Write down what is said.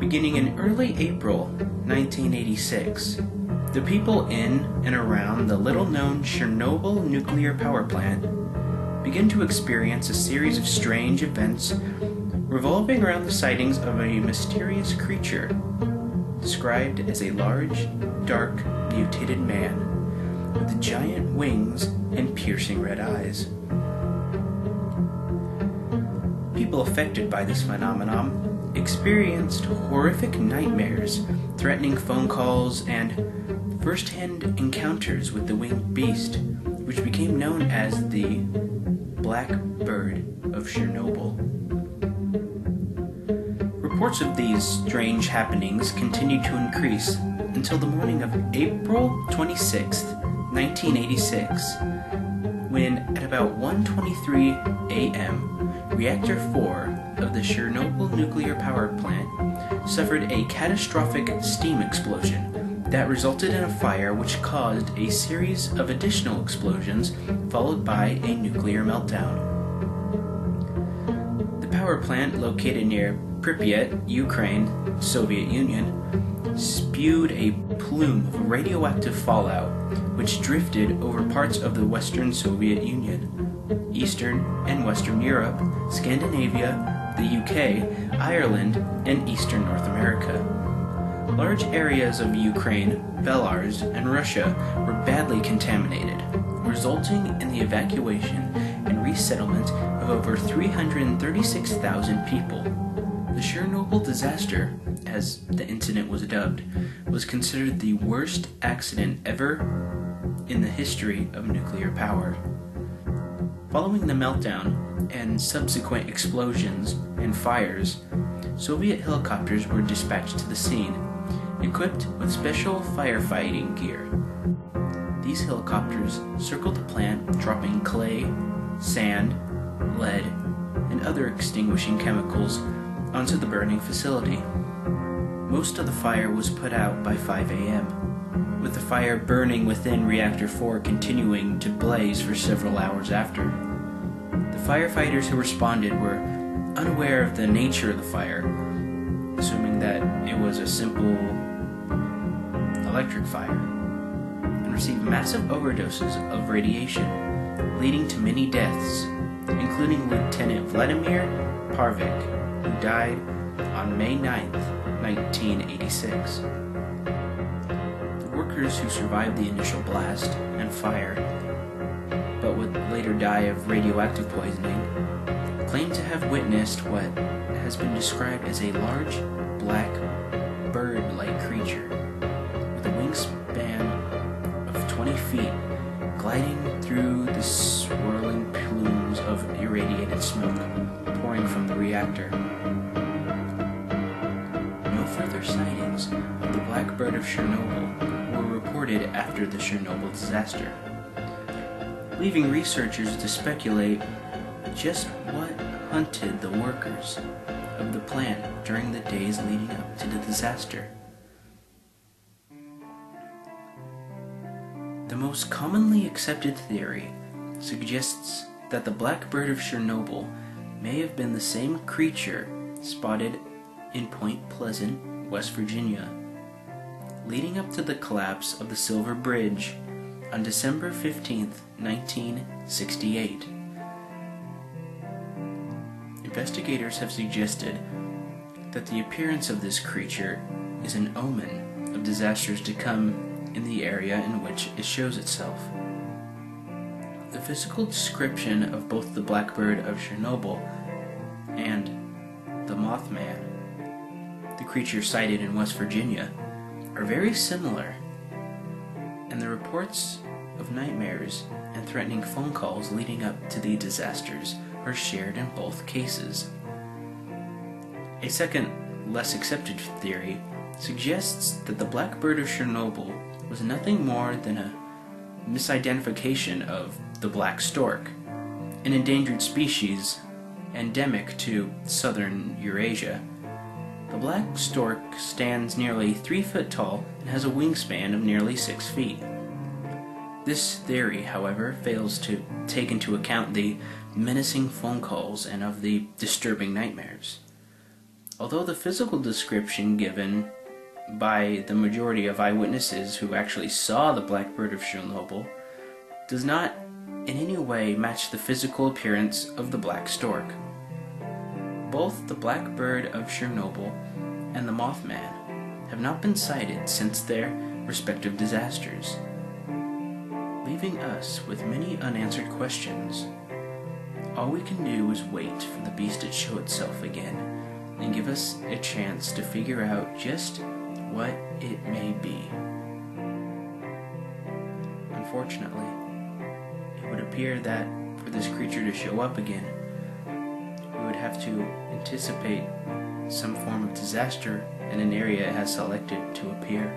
Beginning in early April 1986, the people in and around the little-known Chernobyl nuclear power plant began to experience a series of strange events revolving around the sightings of a mysterious creature described as a large, dark, mutated man with giant wings and piercing red eyes. People affected by this phenomenon experienced horrific nightmares, threatening phone calls, and first-hand encounters with the winged beast, which became known as the Black Bird of Chernobyl. Reports of these strange happenings continued to increase until the morning of April 26, 1986, when at about 1:23 a.m., Reactor 4 of the Chernobyl nuclear power plant suffered a catastrophic steam explosion that resulted in a fire which caused a series of additional explosions followed by a nuclear meltdown. The power plant, located near Pripyat, Ukraine, Soviet Union, spewed a plume of radioactive fallout which drifted over parts of the Western Soviet Union, Eastern and Western Europe, Scandinavia, the UK, Ireland, and Eastern North America. Large areas of Ukraine, Belarus, and Russia were badly contaminated, resulting in the evacuation and resettlement of over 336,000 people. The Chernobyl disaster, as the incident was dubbed, was considered the worst accident ever in the history of nuclear power. Following the meltdown and subsequent explosions and fires, Soviet helicopters were dispatched to the scene, equipped with special firefighting gear. These helicopters circled the plant, dropping clay, sand, lead, and other extinguishing chemicals onto the burning facility. Most of the fire was put out by 5 a.m., with the fire burning within Reactor 4 continuing to blaze for several hours after. The firefighters who responded were unaware of the nature of the fire, assuming that it was a simple electric fire, and received massive overdoses of radiation, leading to many deaths, including Lieutenant Vladimir Parvik, who died on May 9, 1986. The workers who survived the initial blast and fire, but would later die of radioactive poisoning, claim to have witnessed what has been described as a large, black, bird-like creature with a wingspan of 20 feet gliding through the swirling plumes of irradiated smoke pouring from the reactor. No further sightings of the Black Bird of Chernobyl were reported after the Chernobyl disaster, leaving researchers to speculate just what hunted the workers of the plant during the days leading up to the disaster. The most commonly accepted theory suggests that the Black Bird of Chernobyl may have been the same creature spotted in Point Pleasant, West Virginia, leading up to the collapse of the Silver Bridge on December 15, 1968. Investigators have suggested that the appearance of this creature is an omen of disasters to come in the area in which it shows itself. The physical description of both the Black Bird of Chernobyl and the Mothman, the creature sighted in West Virginia, are very similar, and the reports of nightmares and threatening phone calls leading up to the disasters are shared in both cases. A second, less accepted theory suggests that the Black Bird of Chernobyl was nothing more than a misidentification of the black stork, an endangered species endemic to southern Eurasia. The black stork stands nearly 3 foot tall and has a wingspan of nearly 6 feet. This theory, however, fails to take into account the menacing phone calls and of the disturbing nightmares. Although the physical description given by the majority of eyewitnesses who actually saw the black bird of Chernobyl does not in any way match the physical appearance of the black stork. Both the black bird of Chernobyl and the Mothman have not been sighted since their respective disasters, leaving us with many unanswered questions. All we can do is wait for the beast to show itself again and give us a chance to figure out just what it may be. Unfortunately, it would appear that for this creature to show up again, we would have to anticipate some form of disaster in an area it has selected to appear.